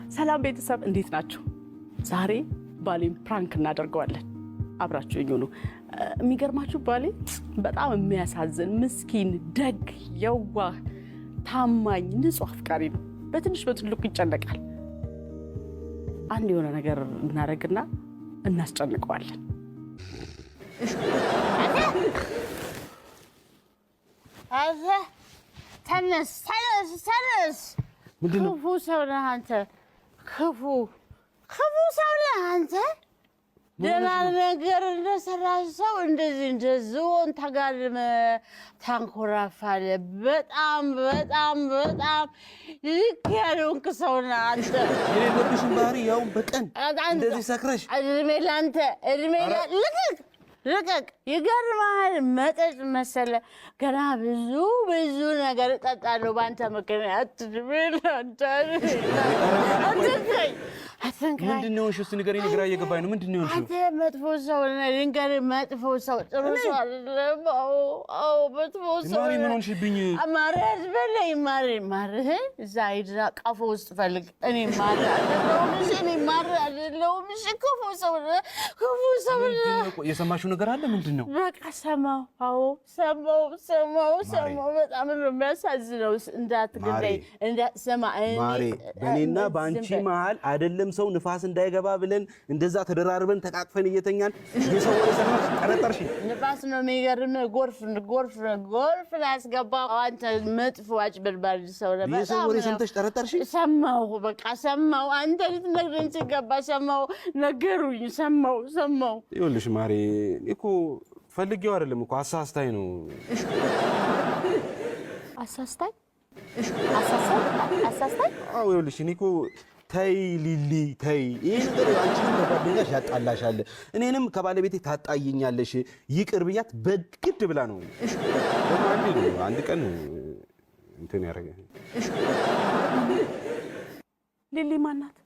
ሰላም ቤተሰብ እንዴት ናችሁ? ዛሬ ባሌን ፕራንክ እናደርገዋለን። አብራችሁ ይሁኑ። የሚገርማችሁ ባሌ በጣም የሚያሳዝን ምስኪን፣ ደግ፣ የዋህ፣ ታማኝ፣ ንጹህ አፍቃሪ ነው። በትንሽ በትልቁ ይጨነቃል። አንድ የሆነ ነገር እናደርግና እናስጨንቀዋለን። ተነስ ክፉ ሰው ነህ አንተ። ክፉ ሰው ነህ አንተ። ደህና ነገር እንደሰራህ ሰው እንደዚህ እንደ ዝሆን ተጋድመህ ታንኮራፋለህ። በጣም ልክ ያልሆንክ ሰው ነህ አንተ። የሌለብሽን ባህሪ ያውን በቀን እንደዚህ ሰክረሽ እድሜ ለአንተ ልቀቅ። ይገርምሃል፣ መጠጥ መሰለህ ገና ብዙ ነገር እጠጣለሁ በአንተ ምክንያት። እድሜ ለአንተ። አትንካኝ። ምንድን ነው እሺ? ንገረኝ። ግራ እየገባኝ ነው። ምንድን ነው እሺ? አንተ መጥፎ ሰው ነህ። ልንገርህ፣ መጥፎ ሰው ጥሩ ሰው አይደለም። አዎ መጥፎ ሰው። ማሪ ምን ሆንሽብኝ? ማሪ አትበለኝ። ማሪህን እዛ ሂድና ቀፎ ውስጥ ፈልግ። እኔ ማሪ አይደለሁም። እሺ ክፉ ሰው ነህ። የሰማሽው ነገር አለ? ምንድን ነው? በቃ ሰማሁ። አዎ ሰማሁ። በጣም ነው የሚያሳዝነው። እንዳትገለኝ እንዳትሰማ። ማሪ በእኔና በአንቺ መሀል አይደለም ሰው ንፋስ እንዳይገባ ብለን እንደዛ ተደራርበን ተቃቅፈን እየተኛን የሰው ወሬ ሰማሽ? ጠረጠርሽ? ንፋስ ነው የሚገርምህ። ጎርፍ ላስገባው። አንተ መጥፎ አጭበርባሪ ሰው ነህ። የሰው ወሬ ሰምተሽ ጠረጠርሽ? ሰማሁ። በቃ ሰማሁ። አንተ ልትነግረኝ ሲገባ ሰማሁ። ነገሩኝ። ሰማሁ። ይኸውልሽ ማሪ እኮ ፈልጌው አይደለም እኮ አሳስታኝ ነው። አሳስታኝ? አዎ ይኸውልሽ እኔ እኮ ተይ ሊሊ ተይ፣ ይሄ ነገር አንቺንም ከጓደኛሽ ያጣላሻል፣ እኔንም ከባለቤቴ ታጣይኛለሽ። ይቅር ብያት በግድ ብላ ነው። አንድ ቀን እንትን ያደረገ። ሊሊ ማናት?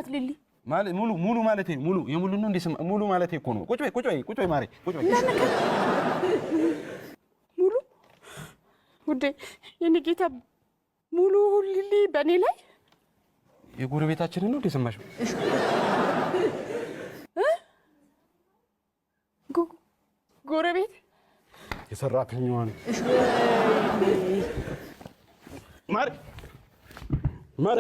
ሊሊ ማለት ሙሉ ማለት ሙሉ የሙሉ ነው እንዴ? ሙሉ ማለት እኮ ነው። ቁጭ በይ ማሪ፣ ቁጭ በይ። ሙሉ ውዴ፣ የኔ ጌታ ሙሉ ሊሊ በእኔ ላይ የጎረቤታችንን ነው እንደሰማሽው? ጎረቤት የሰራተኛዋን ማሪ